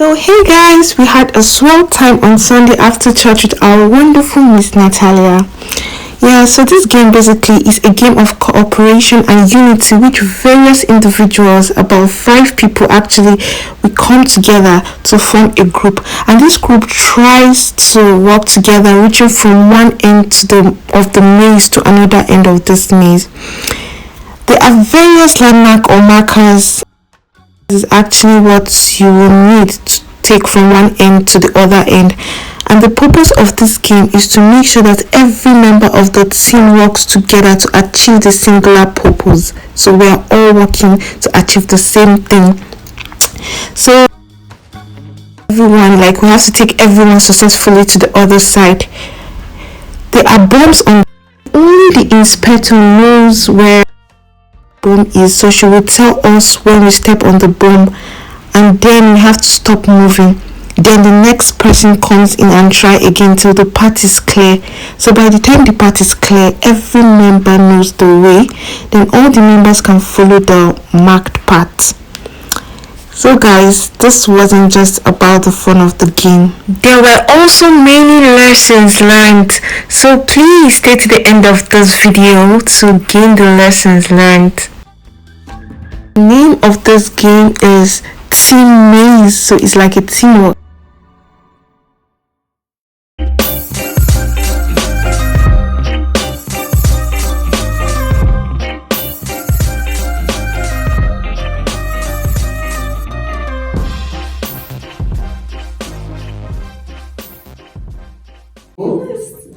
So hey guys, we had a swell time on Sunday after church with our wonderful Miss Natalia. Yeah, so this game basically is a game of cooperation and unity which various individuals, about 5 people actually, we come together to form a group, and this group tries to work together, reaching from one end of the maze to another end of this maze. There are various landmark or markers. This is actually what you will need to take from one end to the other end, and the purpose of this game is to make sure that every member of the team works together to achieve the singular purpose. So we are all working to achieve the same thing. So everyone, we have to take everyone successfully to the other side. There are bombs on. Only the inspector knows where bomb is, so she will tell us when we step on the bomb, and then we have to stop moving. Then the next person comes in and try again till the path is clear. So by the time the path is clear, every member knows the way, then all the members can follow the marked path. So guys, this wasn't just about the fun of the game. There were also many lessons learned. So please stay to the end of this video to gain the lessons learned. The name of this game is Team Maze, so it's like a teamwork.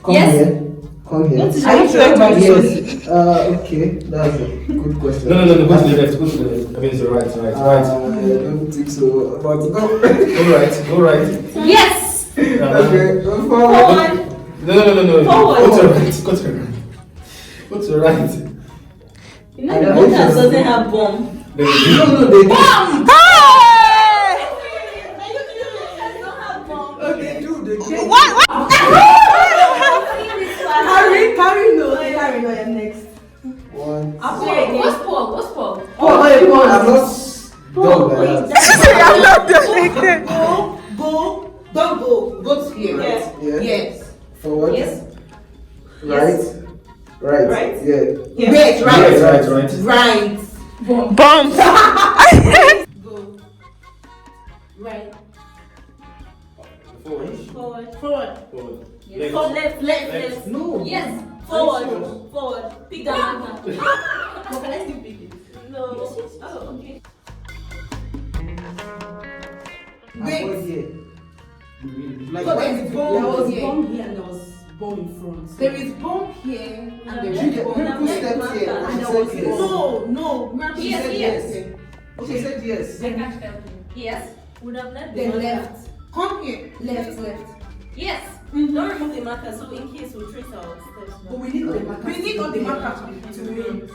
Come here. Come here. Are you sure about Yes. Okay, that's a good question. No, go to the left, go to the left. I mean, it's right. I don't think so. But go. Go right. Yes! Okay, go Forward. No. Forward. Go to the right. Go to the right. You know the one that doesn't have bomb. No, they Bomb! Okay, do the game. What? Carry, no, you're next. One. What's Paul? I'm not done. I'm not doing Go. Don't go. Go to here. Yes. Yeah. Yes. Forward. Yes. Right. Right? Yeah. Yes, right. Right. bomb. Go. Right. Forward. Yes. Left. Left. No. Yes. Forward. Pick the marker. But can I still pick it? No. Oh, okay. Wait. Here. So there is bomb There was here. bomb here and there was bomb in front. There is bomb here and there She is bomb. stepped here. And She there said was yes. no. She Yes, said yes. She said yes. I can't help you. Yes. Would have left the Then marker. left. Come here. Left. Yes. Don't remove the marker, so in case we trace our steps. But we need the marker. We need all the marker to win.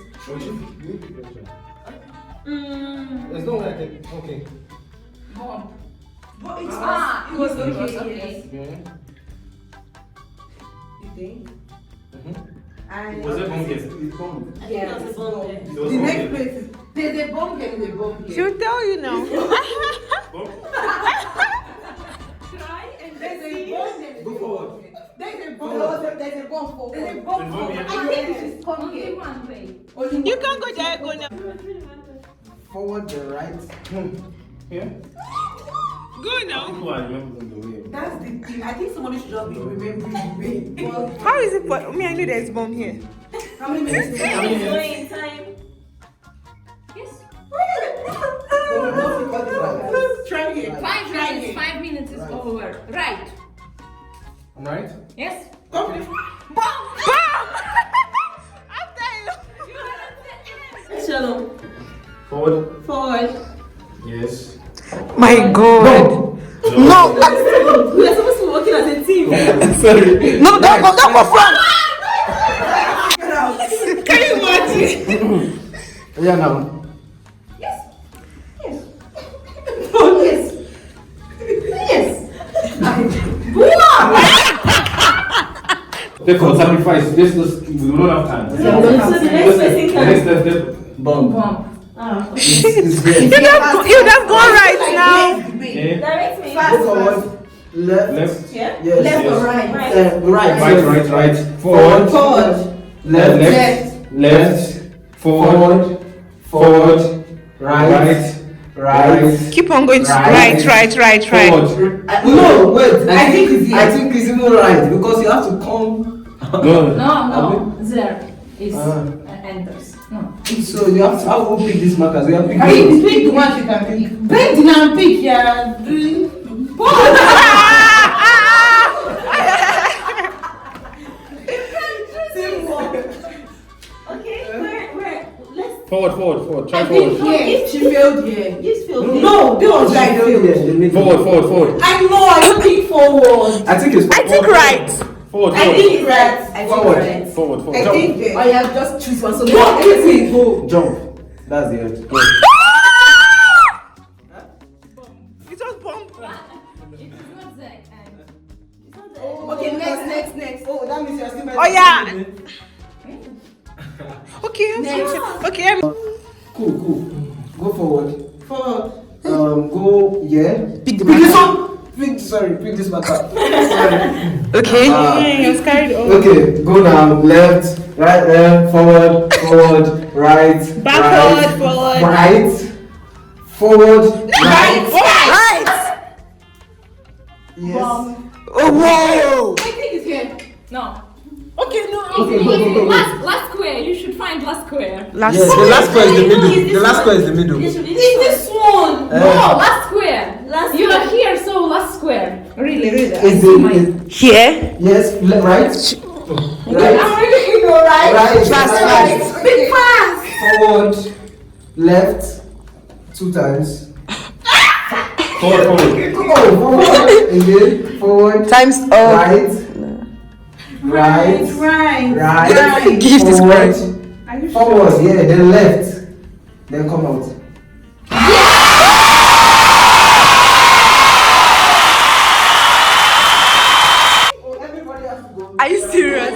There's no way I can. Okay. Bomb. But it It was okay. Yeah. You think? And Was it bomb here? It's bomb. I think that's a bomb there. It was The bomb next here. place is there's a bomb here and a bomb here. She'll tell you now. Bomb? Try and There's a bomb here. Go forward. There's a bomb. There's a bomb forward. There's a bomb There's bomb forward. here. I think it is come Only here. one way. Only You one. can't go there, go now. Forward the right. Yeah. Go now. People are remembering the way. That's the thing. I think somebody should just be remembering the way. Well, How is it? I know there's bomb here. how many minutes? How many minutes? Going time. Yes. Try again. 5 Try minutes. again. 5 minutes is over. Right. I'm right? Yes. Come here. Shalom. Forward. Forward. Yes. My God. No. We are supposed to be working as a team. Sorry. No, don't go front. Get out. Can you imagine? Yeah, now. Oh, yes. Therefore, sacrifice. We don't have time. So the next person The can. next step. Bomb. Bomb. It's here. You'd have gone right now. Yeah. Direct me. Go forward. Left. Left. Yeah. Yes. Left yes. or right? Right. Right. Forward. Forward. Left. Forward. Right. Keep on going. Right. Right. Forward. No, wait. I think it's here. I think it's even right because you have to come. No. No, there is Ah. enters. No. So you have to. I will pick this markers. We have pick. Pick the one you can pick. Bend it and pick. Yeah. Okay. Where? Let's. Forward. Try I think forward. here. She failed here. Use field. No, they was right. Failed. Forward. I know. I don't think forward. I think it's. I think right. Forward. I think right. I Forward. think right. Forward. I Jump. think. Oh yeah, just choose one. So no, easy. Go. Jump. That's the end. Go. It was bomb. It is not there. It's not there. Okay, next. Oh, that means you're still. Oh yeah. Okay. Cool. Go forward. Forward. Go. Yeah. Pick the Pick this marker. one. Pick this marker. Sorry. Okay. Ah. It's carried on. Okay, go now. Left, right, forward, right. Backward, forward. Right. Forward, right. Right. Yes. Oh whoa. I think it's here. No. Okay, no. Okay, go. Last square. You should find last square. Last. Yes, the last square is the No, it's middle. this The last one. square is the middle. This should be It's this one. No, last square. Last You square. are here, so last square. Really. Is the Here. yes, right. I'm Right. really go right. Right. Fast. Big fast. Forward, left, 2 times. Forward. Go forward. Again. Forward. Times up. Right. Right. Give this Forward. Are you Forward. Yeah. Then left. Then come out. Everybody has to go. Are you serious?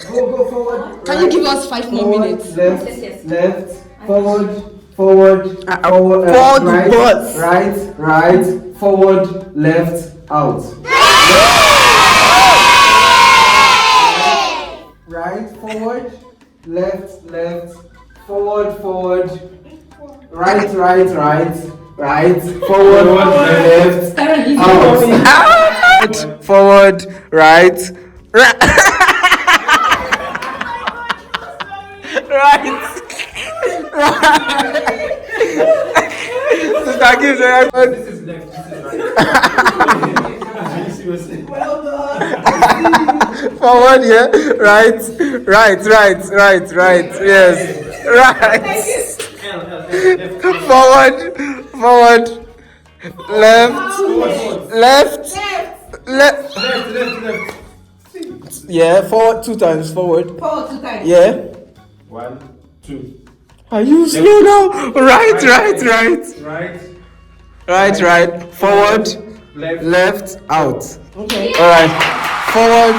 Go forward. Can you give us 5 more Forward, minutes? Left, forward, Forward, right, boss. right, forward, left, out. Right, forward, left, forward, right, forward, left, out. Forward, right. Sister, give the This is left. This is right. Well done. Forward, yeah. Right. Yes. Right. Forward. Left. Left. Yeah. Forward 2 times. Forward. Forward 2 times. Yeah. 1, 2. Are you slow now? Right. Right. Forward. Left. Out. Okay. All right. Forward.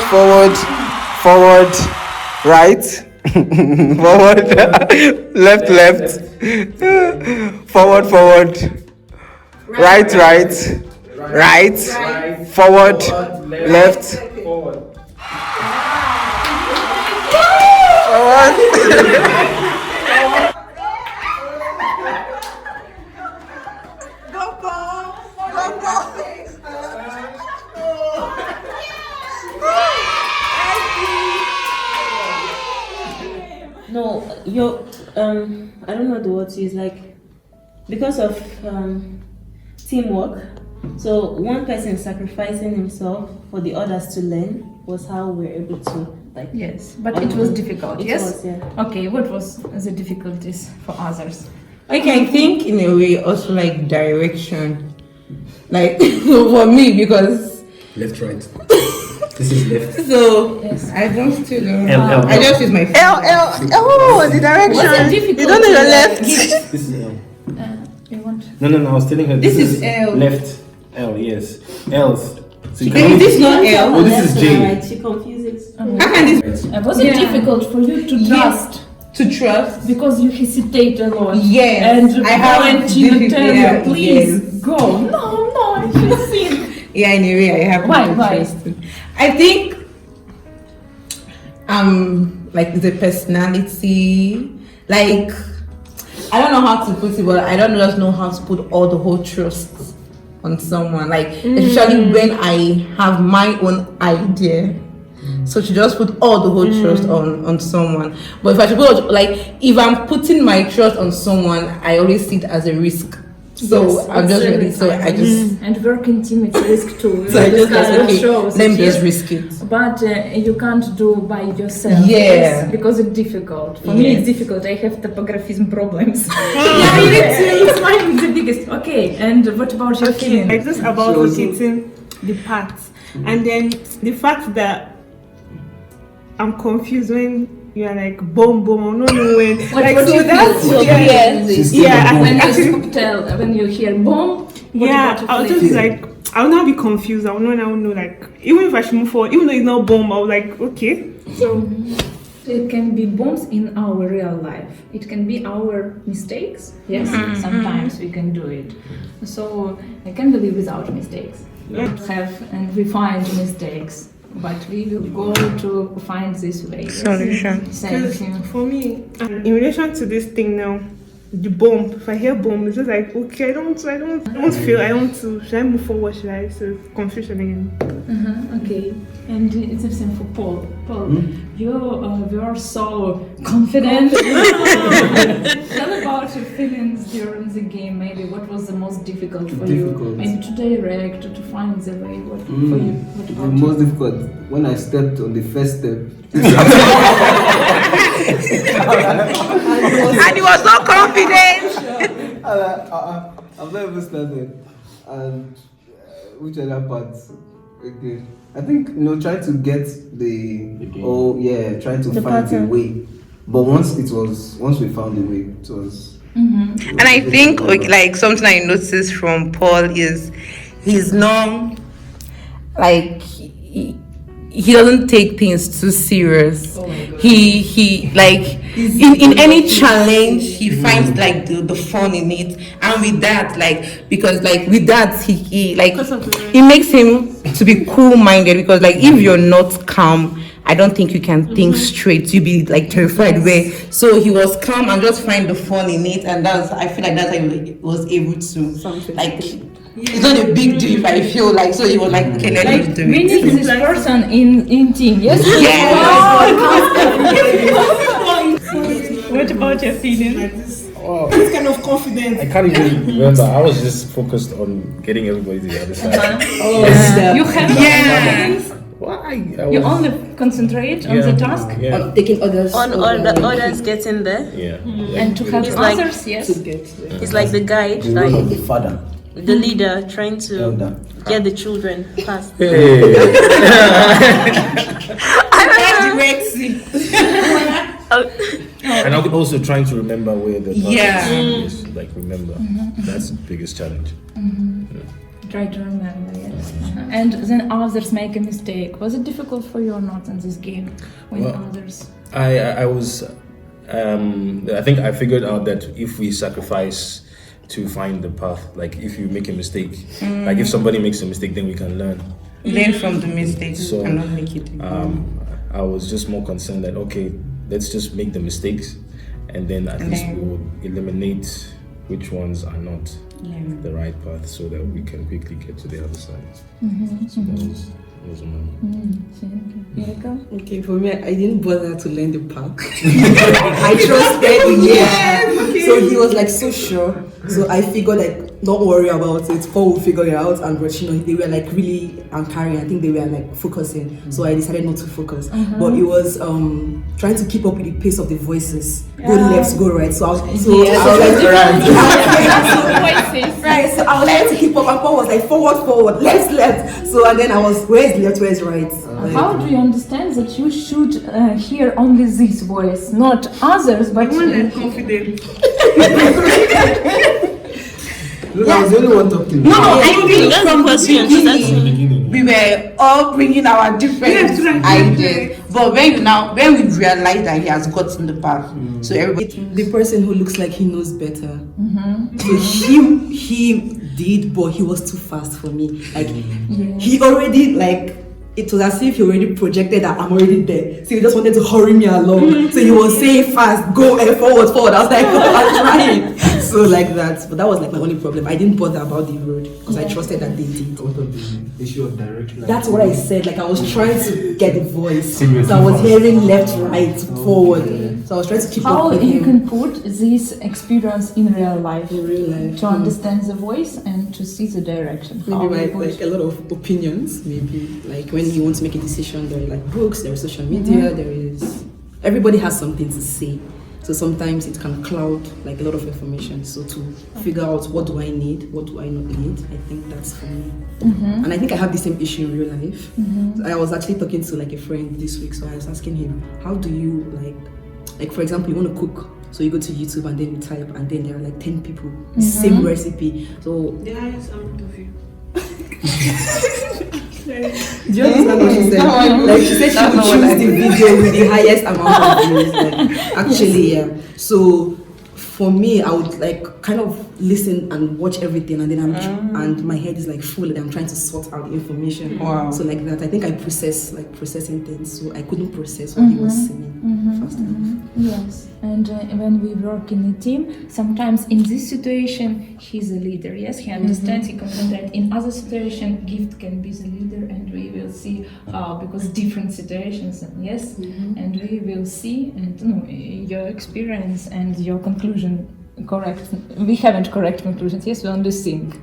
Right. Forward. Left. Forward. Right. Forward. Left. Forward. No, I don't know the word to use, like, because of teamwork. So one person sacrificing himself for the others to learn was how we were able to, like. Yes, but it was difficult. It Yes. was, yeah. Okay. What was the difficulties for others? Okay, I think in a way also like direction. Like for me because Left, right. This is left. so Yes. I don't still know. L. I just use my phone. Oh, the direction. Was it difficult? You don't know your to, left. give- This is L. you want? No, I was telling her This is L. Left. L, yes. L's. So you Hey, can is this not She L? Oh, this is left J. and right, she confuses. How can this Was it difficult for you to trust To trust. Because you hesitate a lot. Yes. And I have volunteer tell yeah, you, please yes. go. No, I should think. Yeah, in a way, I have Why? to Why? trust. I think like the personality, like I don't know how to put it, but I don't just know how to put all the whole trust on someone. Like especially when I have my own idea. So to just put all the whole trust on someone. But if I should put like if I'm putting my trust on someone, I always see it as a risk. So Yes, I'm just ready. So I just And working team it's risk too. so I just Kind of okay, shows let me it, just yes. risk it. But you can't do by yourself. Yeah. Yes, because it's difficult. For me, it's Yes. difficult. I have topographism problems. It's mine the biggest. Okay, and what about your feeling? Like just about locating the parts, and then the fact that I'm confused when you are like boom boom. I don't know when. What like do so you that's feel? yeah. When Actually, when you hear boom, yeah, I'll just like I'll now be confused. I'll now know like even if I should move forward, even though it's not bomb, I'll like okay. So it can be bombs in our real life. It can be our mistakes. Yes, sometimes we can do it. So I can believe without mistakes. We have and we find mistakes, but we will go to find this way. Solution. Thank Because you. for me, in relation to this thing now, the bomb. If I hear bomb, it's just like okay, I don't feel. I want to. Should I move forward? Should I? So confusion again. Okay, and it's the same for Paul. Paul, you are so confident. Tell about your feelings during the game. Maybe what was the most difficult for you? Difficult. Maybe to direct, to find the way. What for you? What The about most you? difficult when I stepped on the first step. And he was so confident. I've not even started. And which other part? Okay. I think trying to get the trying to find the way. But once we found the way, it was. And I think like something I noticed from Paul is he's not like he doesn't take things too serious. He like in any challenge he finds like the fun in it, and with that like because like with that he like it makes him to be cool-minded, because like if you're not calm, I don't think you can think straight. You'll be like terrified way. So he was calm and just find the fun in it, and I feel like that's how he was able to like. It's not a big deal if I feel like, so he was like, okay, let me do We it. need this person in team. Yes. What about your feelings? This kind of confidence. I can't even remember. I was just focused on getting everybody to the other side. You have feelings. Why? You only concentrate on the task Yeah. Taking others. On all the others getting there. Yeah. and to have It's like- others. Yes. It's like the guide, The role like of the father. the leader trying to Elder. get the children past. Hey. And I'm also trying to remember where the Yeah. is. Like remember, that's the biggest challenge. Try to remember. Yes. And then others make a mistake. Was it difficult for you or not in this game when Well, others? I was. I think I figured out that if we sacrifice to find the path, like if you make a mistake, like if somebody makes a mistake, then we can learn. Learn from the mistakes So, and not make it. I was just more concerned that okay, let's just make the mistakes, and then at least we would eliminate which ones are not the right path, so that we can quickly get to the other side. So that was my. Miracle? Okay, for me, I didn't bother to learn the pack. I trusted him. So he was like so sure. So I figured like, don't worry about it. Paul will figure it out. And but they were like really carrying. I think they were like focusing. So I decided not to focus. But it was trying to keep up with the pace of the voices. Go left, go right. So I was right. So I was trying to keep up, and Paul was like forward, left. So and then I was where's left, where's right. How do you understand that you should hear only this voice, not others, but Confident. Look, I was the only one talking. No, I think That's from the the question. beginning, we were all bringing our different ideas. But when we realize that he has gotten the path, so everybody. The person who looks like he knows better. So he did, but he was too fast for me. Like he already like. It was as if he already projected that I'm already there. So he just wanted to hurry me along. So he was saying fast, go forward. I was like, oh, I'm trying. So like that. But that was like my only problem. I didn't bother about the road because I trusted that they did. What of the issue of direction? That's what I said. Like I was trying to get the voice. Seriously So I was fast. hearing left, right, forward. So I was trying to keep How up with you him. can put this experience in real life? In real life. To understand the voice and to see the direction. How Maybe you like put- a lot of opinions, maybe like when you want to make a decision, there are like books, there is social media, there is everybody has something to say. So sometimes it can cloud like a lot of information. So to figure out what do I need, what do I not need, I think that's for me. And I think I have the same issue in real life. So I was actually talking to like a friend this week, so I was asking him, how do you like for example, you want to cook. So you go to YouTube and then you type, and then there are like 10 people, same recipe. So The highest amount of view. do you understand what she said? Like she said she would choose the video with the highest amount of views. Like, actually, yeah. So for me, I would like kind of listen and watch everything, and then and my head is like full, and I'm trying to sort out the information. Wow. So like that, I think I processing things, so I couldn't process what he was saying fast enough. Yes, and when we work in a team, sometimes in this situation he's a leader. Yes, he understands, he comprehends that. In other situation, Gift can be the leader, and we will see how, because different situations. Yes, and we will see, and your experience and your conclusion. Correct. We haven't correct conclusions. Yes, we only think.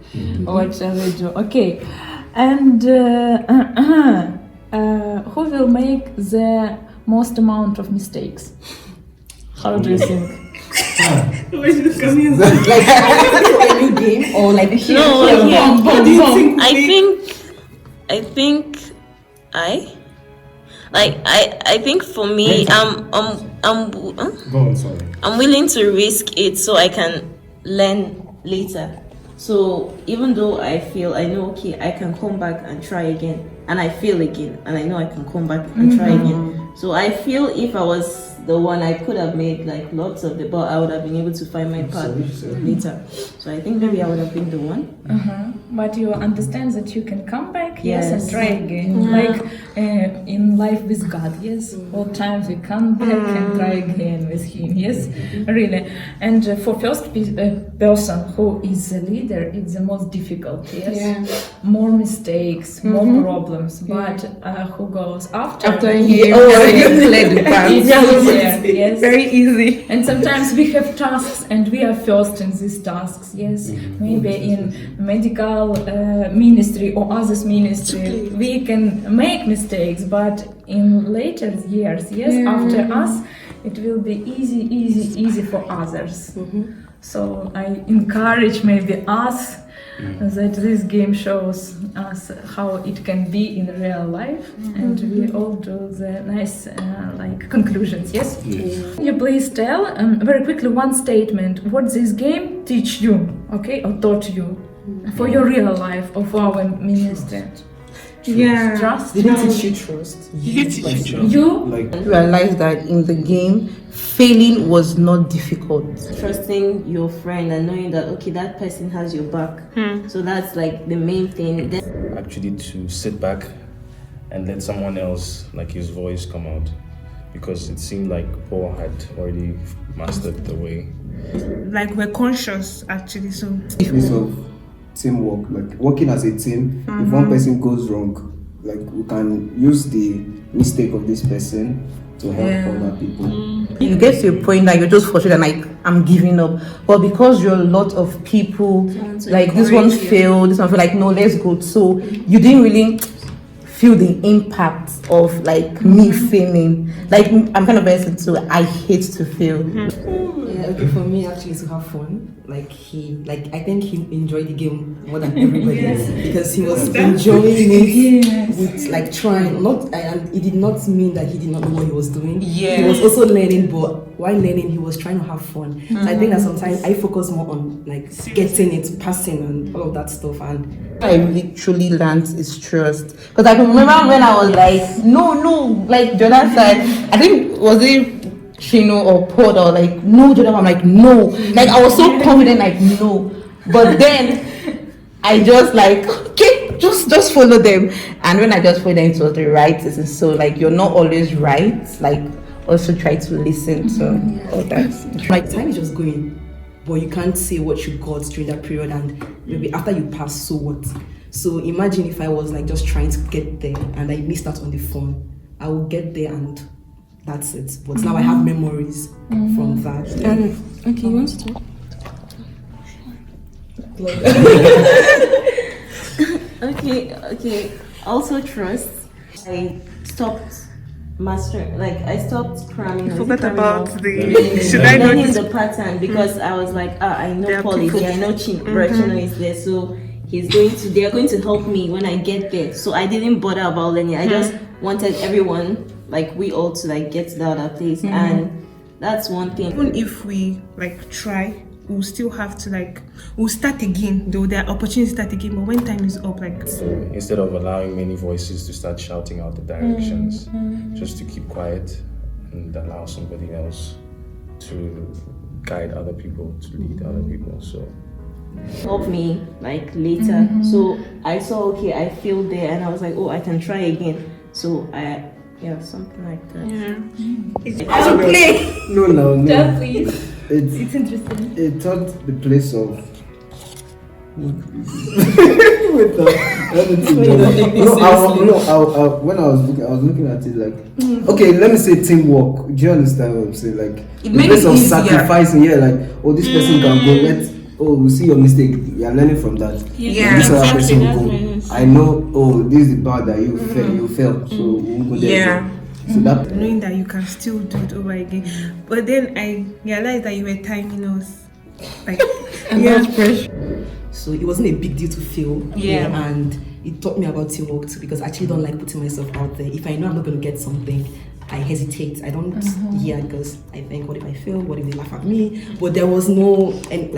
What shall we do? Okay, and who will make the most amount of mistakes? How do you think? Like for a new game or like No, yeah. What do you think? I think for me, Go on, sorry. I'm willing to risk it so I can learn later. So even though I know, okay, I can come back and try again, and I fail again, and I know I can come back and try again. So I feel if I was the one, I could have made like lots of it, but I would have been able to find my path later. So I think maybe I would have been the one. But you understand that you can come back, yes, Yes. and try again. Like in life with God, yes. All times we come back and try again with Him, yes, really. And for first person who is a leader, it's the most difficult, yes. More mistakes, more problems. But who goes after He already cleared the path. it's easier, yes. Very easy. And sometimes we have tasks and we are first in these tasks, yes. Maybe in medical ministry or others ministry, we can make mistakes, but in later years, yes, after us, it will be easy for others. So I encourage maybe us that this game shows us how it can be in real life, and we all do the nice like conclusions. Yes. You please tell very quickly one statement what this game teach you, okay, or taught you for your real life or for our ministry. Yeah. Trust. Didn't teach you trust. You Like Realize that in the game, failing was not difficult. Trusting your friend and knowing that okay, that person has your back. So that's like the main thing. Then Actually, to sit back and let someone else, like his voice, come out, because it seemed like Paul had already mastered the way. Like we're conscious actually, so piece of teamwork, like working as a team. If one person goes wrong, like we can use the mistake of this person to help other people. You get to a point that you're just frustrated and like, I'm giving up. But because you're a lot of people, like this one failed, this one feel like, no, let's go. So you didn't really feel the impact of like me failing. Like I'm kind of a person too, I hate to fail. Yeah, okay, for me actually to have fun. Like I think he enjoyed the game more than everybody else because he was enjoying it with like trying. And it did not mean that he did not know what he was doing. Yeah. He was also learning, but while learning, he was trying to have fun. So I think that sometimes I focus more on like getting it, passing, and all of that stuff. And I literally learned is trust. Because I can remember when I was like, no, like Jordan said, I think, was it Chino or Paul or like, no, Jordan, I'm like, no. Like, I was so confident, like, no. But then I just like, okay, just follow them. And when I just followed them, it was the right decision. So like, you're not always right. Like, also try to listen to all that. like time is just going, but you can't say what you got during that period, and maybe after you pass, so what? So imagine if I was like just trying to get there and I missed out on the fun. I will get there and that's it. But now I have memories from that. Okay, you want to talk? Okay. Also trust. I stopped I stopped cramming. Forgot about the should I know learning this? the pattern because I was like, I know There are Paul is people- there, I know Chino is there, so they are going to help me when I get there. So I didn't bother about learning. I just wanted everyone, like we all, to like get to the other place, and that's one thing. Even if we like try, we'll still have to we'll start again. Though there are opportunities to start again, but when time is up, So instead of allowing many voices to start shouting out the directions, just to keep quiet and allow somebody else to guide other people, to lead other people. So Help me like later. So I saw, okay, I failed there, and I was like, oh, I can try again. So something like that. Yeah. I'll play. No. Please. It's interesting. It taught the place of. With when I was looking at it like, okay, let me say teamwork. Do you understand what I'm saying? Like It the made place it of easier. sacrificing. Yeah, like this person can go. We see your mistake. You are learning from that. Yeah, This other person that's will nice. go. I know. This is the part that you felt. So we'll go there. Yeah. So that Knowing that you can still do it over again. But then I realized that you were timing us. Like So it wasn't a big deal to fail. Yeah. And it taught me about teamwork too, because I actually don't like putting myself out there. If I know I'm not going to get something, I hesitate. I don't because I think, what if I fail? What if they laugh at me? But there was no, and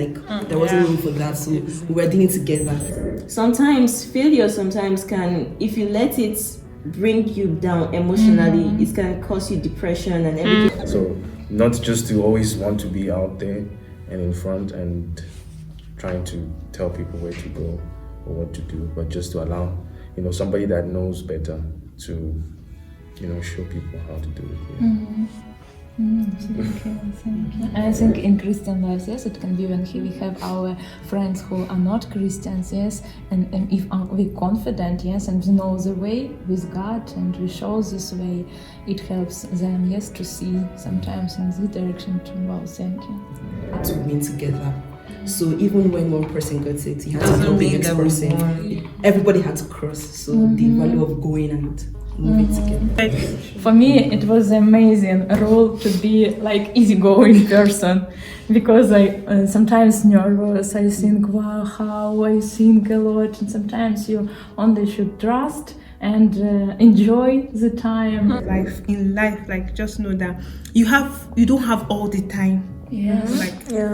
there wasn't room for that. So we were doing it together. Sometimes failure can, if you let it bring you down emotionally, it can cause you depression and everything. So not just to always want to be out there and in front and trying to tell people where to go or what to do, but just to allow, somebody that knows better to, show people how to do it. I think in Christian lives, yes, it can be when we have our friends who are not Christians, yes, and if we're confident, yes, and we know the way with God and we show this way, it helps them, yes, to see sometimes in the direction to, wow, thank you. To win together. So even when one person got it, he had to help the next person. Everybody had to cross. So the value of going and moving together. For me, it was amazing role to be like easygoing person, because I sometimes nervous. I think, wow, how I think a lot, and sometimes you only should trust and enjoy the time. in life, like just know that you don't have all the time. Yes.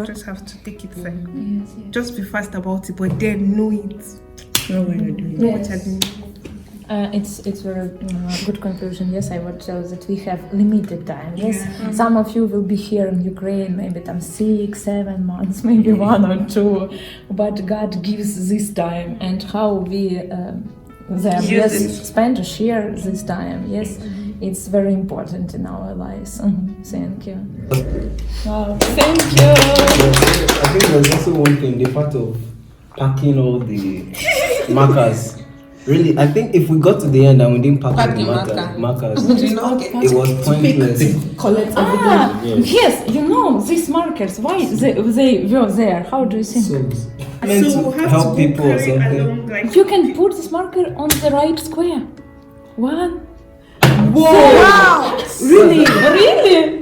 Just have to take it like Yes. just be fast about it, but then know it. Know what you're doing. It's very good conclusion. Yes, I would tell that we have limited time. Yes, some of you will be here in Ukraine, maybe 6, 7 months, maybe 1 or 2, but God gives this time, and how we spend to share this time. Yes, it's very important in our lives. Thank you. Wow, thank you. I think there's also one thing, the part of packing all the markers. Really, I think if we got to the end and we didn't pack all the markers, it was pointless. Collect everything. Yes, these markers, why they were there? How do you think? Meant So to we have help to people or carry something. along, like, You can put this marker on the right square. 1. Whoa! Wow! Really? Really?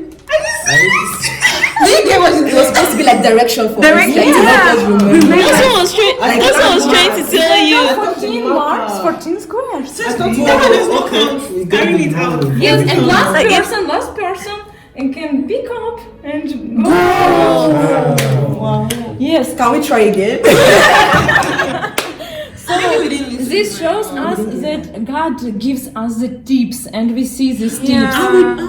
It was supposed to be like direction for us. Like, to help us remember. That's what I was trying to tell you. 14 marks, 14 squares. carrying it out. Yes, and last person can pick up and go. Wow. Yes. Can we try again? So this shows us that God gives us the tips, and we see these tips.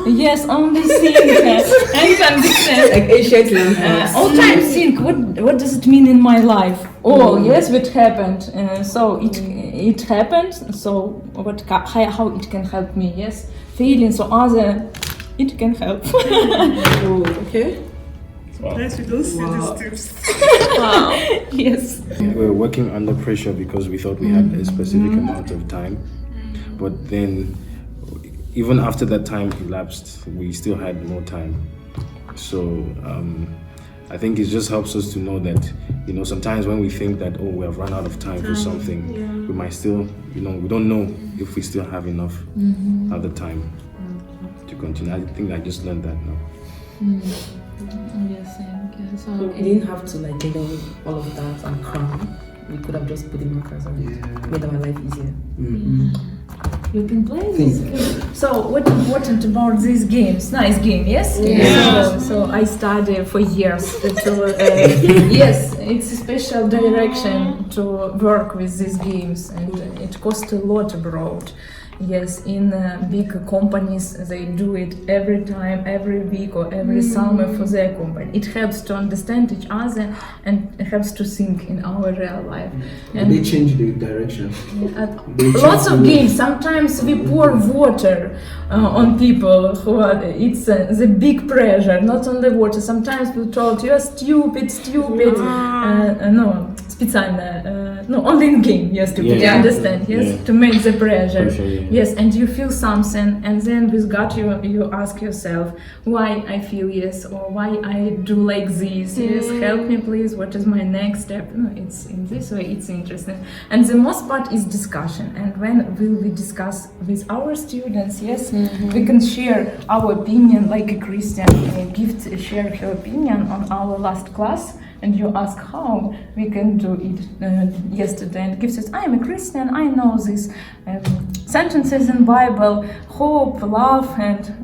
Yes, only think and understand. Like ancient language. All time think, what does it mean in my life? Oh, yes, what happened. So it happened. So how it can help me? Yes, feelings or other, it can help. Okay. Wow. Yes, we don't see these tips. Yes. We were working under pressure because we thought we had a specific amount of time, but then even after that time elapsed, we still had more time. So I think it just helps us to know that, sometimes when we think that, we have run out of time for something, we might still, we don't know if we still have enough other time to continue. I think I just learned that now. Yes, thank you. So we didn't have to like learn all of that and cram. We could have just put in markers and made our life easier. You can play this game. So what important about these games? Nice game, yes? Yeah. So I studied for years. Yes, it's a special direction to work with these games, and it costs a lot abroad. Yes, in big companies they do it every time, every week or every summer for their company. It helps to understand each other and it helps to think in our real life. And they change the direction. Lots of games. Sometimes we pour water on people who are. It's the big pressure, not on the water. Sometimes we told you are stupid. No, специально. No, only in game. Yes, to understand. Yes, to make the pressure. Yes, and you feel something, and then with God you ask yourself why I feel yes, or why I do like this. Yes, help me please. What is my next step? No, it's in this way. It's interesting, and the most part is discussion. And when will we discuss with our students? Yes, we can share our opinion like a Christian gift shared her opinion on our last class. And you ask how we can do it yesterday, and gives us, I am a Christian, I know these sentences in Bible, hope, love, and